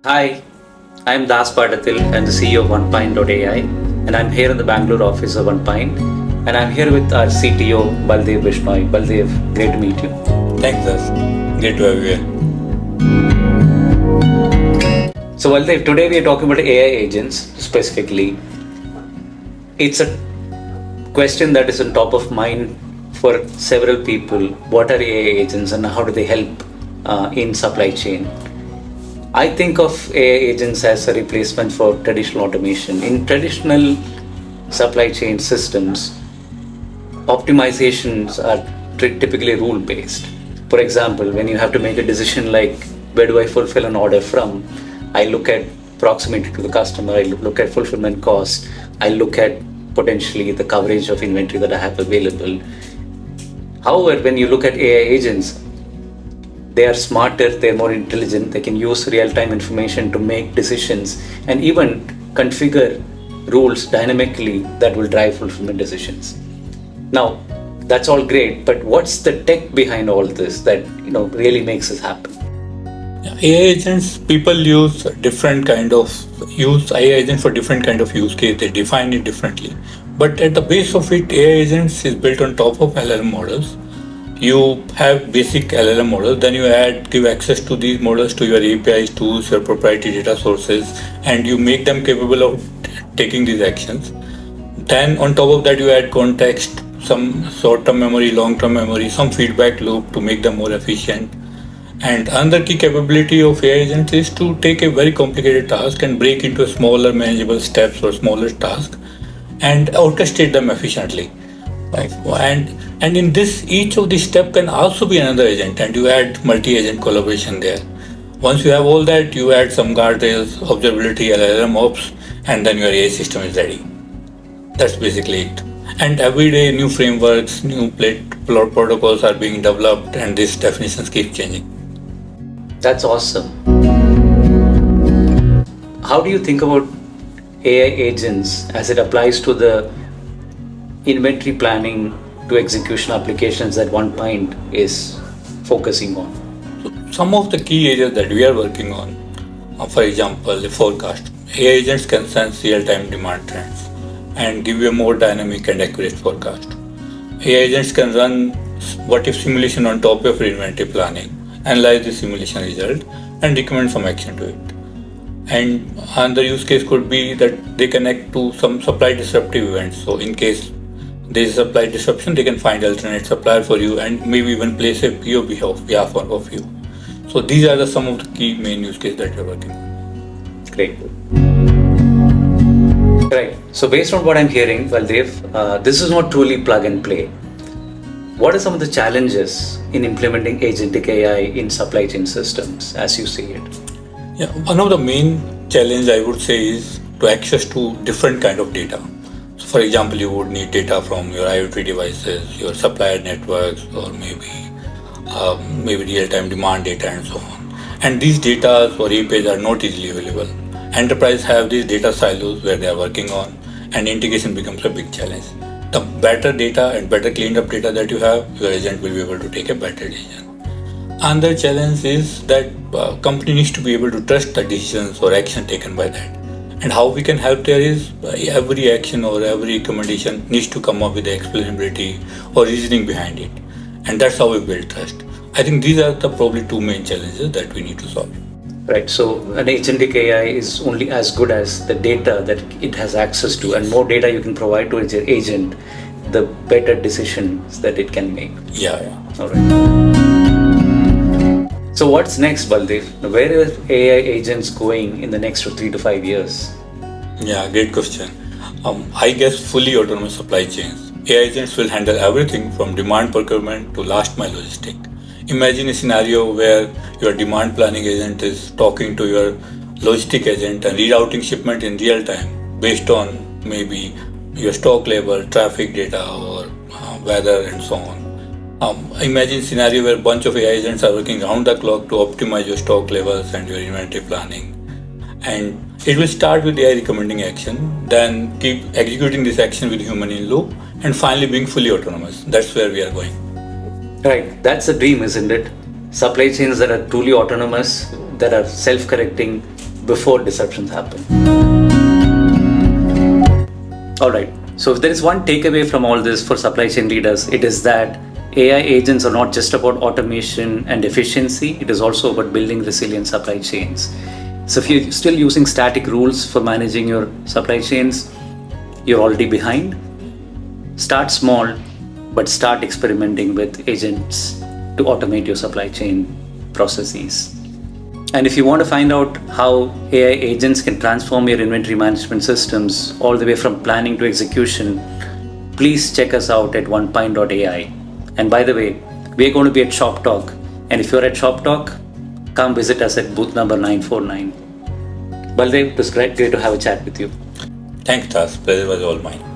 Hi, I'm Pattathil. I'm the CEO of OnePint.ai, and I'm here in the Bangalore office of OnePint. And I'm here with our CTO, Baldev Bishnoi. Baldev, great to meet you. Thanks, Ash. Great to have you here. So, Baldev, today we are talking about AI agents specifically. It's a question that is on top of mind for several people. What are AI agents and how do they help in supply chain? I think of AI agents as a replacement for traditional automation. In traditional supply chain systems, optimizations are typically rule based. For example, when you have to make a decision like where do I fulfill an order from, I look at proximity to the customer, I look at fulfillment cost, I look at potentially the coverage of inventory that I have available. However, when you look at AI agents, they are smarter, they're more intelligent, they can use real-time information to make decisions and even configure rules dynamically that will drive fulfillment decisions. Now, that's all great, but what's the tech behind all this that really makes this happen? AI agents, people use AI agents for different kind of use case. They define it differently. But at the base of it, AI agents is built on top of LLM models. You have basic LLM models, then you give access to these models to your APIs, tools, your proprietary data sources, and you make them capable of taking these actions. Then on top of that, you add context, some short-term memory, long-term memory, some feedback loop to make them more efficient. And another key capability of AI agents is to take a very complicated task and break into smaller manageable steps or smaller tasks and orchestrate them efficiently. Right. And in this, each of these steps can also be another agent, and you add multi-agent collaboration there. Once you have all that, you add some guardrails, observability, LLM ops, and then your AI system is ready. That's basically it. And every day, new frameworks, new protocols are being developed, and these definitions keep changing. That's awesome. How do you think about AI agents as it applies to the inventory planning to execution applications that OnePint is focusing on? So some of the key areas that we are working on, for example, the forecast. AI agents can sense real-time demand trends and give you a more dynamic and accurate forecast. AI agents can run what-if simulation on top of your inventory planning, analyze the simulation result, and recommend some action to it. And another use case could be that they connect to some supply disruptive events. So in case there is supply disruption, they can find alternate supplier for you and maybe even place a PO behalf of you. So these are some of the key main use cases that you're working on. Great. Right. So based on what I'm hearing, Baldev, this is not truly plug and play. What are some of the challenges in implementing Agentic AI in supply chain systems as you see it? Yeah, one of the main challenge I would say is to access to different kind of data. So for example, you would need data from your IoT devices, your supplier networks, or maybe real-time demand data and so on. And these data or APIs are not easily available. Enterprise have these data silos where they are working on, and integration becomes a big challenge. The better data and better cleaned up data that you have, your agent will be able to take a better decision. Another challenge is that company needs to be able to trust the decisions or action taken by that. And how we can help there is every action or every recommendation needs to come up with the explainability or reasoning behind it. And that's how we build trust. I think these are probably two main challenges that we need to solve. Right. So an agentic AI is only as good as the data that it has access to, and more data you can provide to its agent, the better decisions that it can make. Yeah. All right. So what's next, Baldev? Where are AI agents going in the next 3 to 5 years? Yeah, great question. I guess fully autonomous supply chains. AI agents will handle everything from demand procurement to last mile logistics. Imagine a scenario where your demand planning agent is talking to your logistic agent and rerouting shipment in real time based on maybe your stock level, traffic data, or weather and so on. Imagine scenario where a bunch of AI agents are working round the clock to optimize your stock levels and your inventory planning. And it will start with AI recommending action, then keep executing this action with human in loop, and finally being fully autonomous. That's where we are going. Right, that's the dream, isn't it? Supply chains that are truly autonomous, that are self-correcting, before disruptions happen. All right. So if there is one takeaway from all this for supply chain leaders, it is that AI agents are not just about automation and efficiency, it is also about building resilient supply chains. So if you're still using static rules for managing your supply chains, you're already behind. Start small, but start experimenting with agents to automate your supply chain processes. And if you want to find out how AI agents can transform your inventory management systems all the way from planning to execution, please check us out at OnePint.ai. And by the way, we're going to be at Shop Talk. And if you're at Shop Talk, come visit us at booth number 949. Baldev, it was great to have a chat with you. Thanks, Tas. Pleasure was all mine.